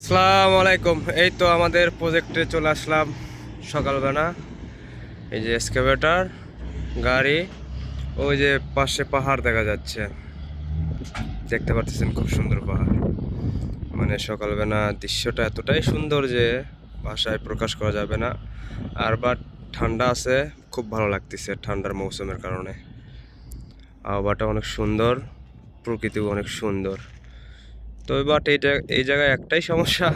আসসালামু আলাইকুম। এই তো আমাদের প্রজেক্টে চলে আসলাম সকালবেলা। এই যে এক্সকাভেটর গাড়ি, ওই যে পাশে পাহাড় দেখা যাচ্ছে, দেখতে পাচ্ছেন খুব সুন্দর পাহাড়। মানে সকালবেলা দৃশ্যটা এতটাই সুন্দর যে ভাষায় প্রকাশ করা যাবে না। আর বাট ঠান্ডা আছে, খুব ভালো লাগতেছে ঠান্ডার মৌসুমের কারণে। আবহাওয়াটা অনেক সুন্দর, প্রকৃতিও অনেক সুন্দর। তো বাট এই জায়গায় একটাই সমস্যা,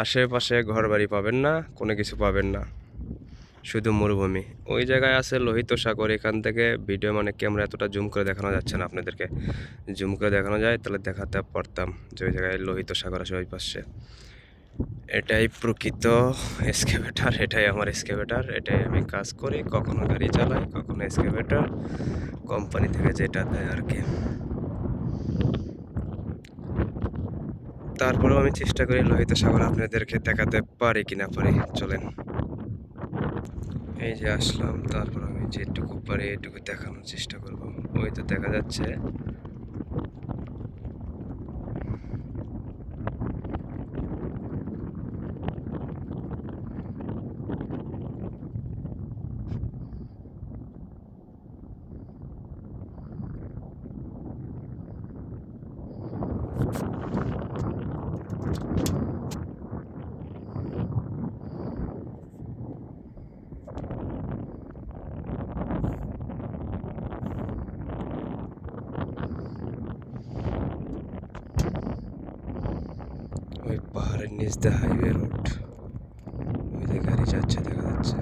আশেপাশে ঘর বাড়ি পাবেন না, কোনো কিছু পাবেন না, শুধু মরুভূমি। ওই জায়গায় আছে লোহিত সাগর। এখান থেকে ভিডিও মানে ক্যামেরা এতটা জুম করে দেখানো যাচ্ছে না আপনাদেরকে। জুম করে দেখানো যায় তাহলে দেখাতে পারতাম যে ওই জায়গায় লোহিত সাগর আছে ওই পাশে। এটাই প্রকৃত এক্সকাভেটর, এটাই আমার এক্সকাভেটর, এটাই আমি কাজ করি। কখনো গাড়ি চালাই, কখনো এক্সকাভেটর, কোম্পানি থেকে যেটা দেয় আর কি। তারপরেও আমি চেষ্টা করি লোহিত সাগর আপনাদেরকে দেখাতে পারি কিনা পারি। চলেন, এই যে আসলাম, তারপর আমি যেটুকু পারি এটুকু দেখানোর চেষ্টা করব। ওই তো দেখা যাচ্ছে। ওই পাহাড়ের নিচ দিয়ে হাইওয়ে রোড, ওই যে গাড়ি যাচ্ছে দেখা যাচ্ছে।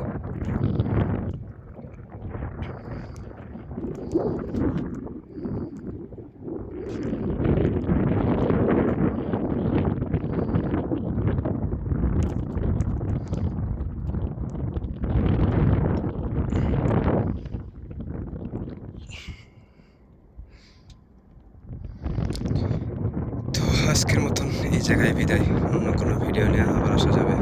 তো আজকের মতন এই জায়গায় বিদায়। অন্য কোনো ভিডিও নিয়ে আবার আসা যাবে।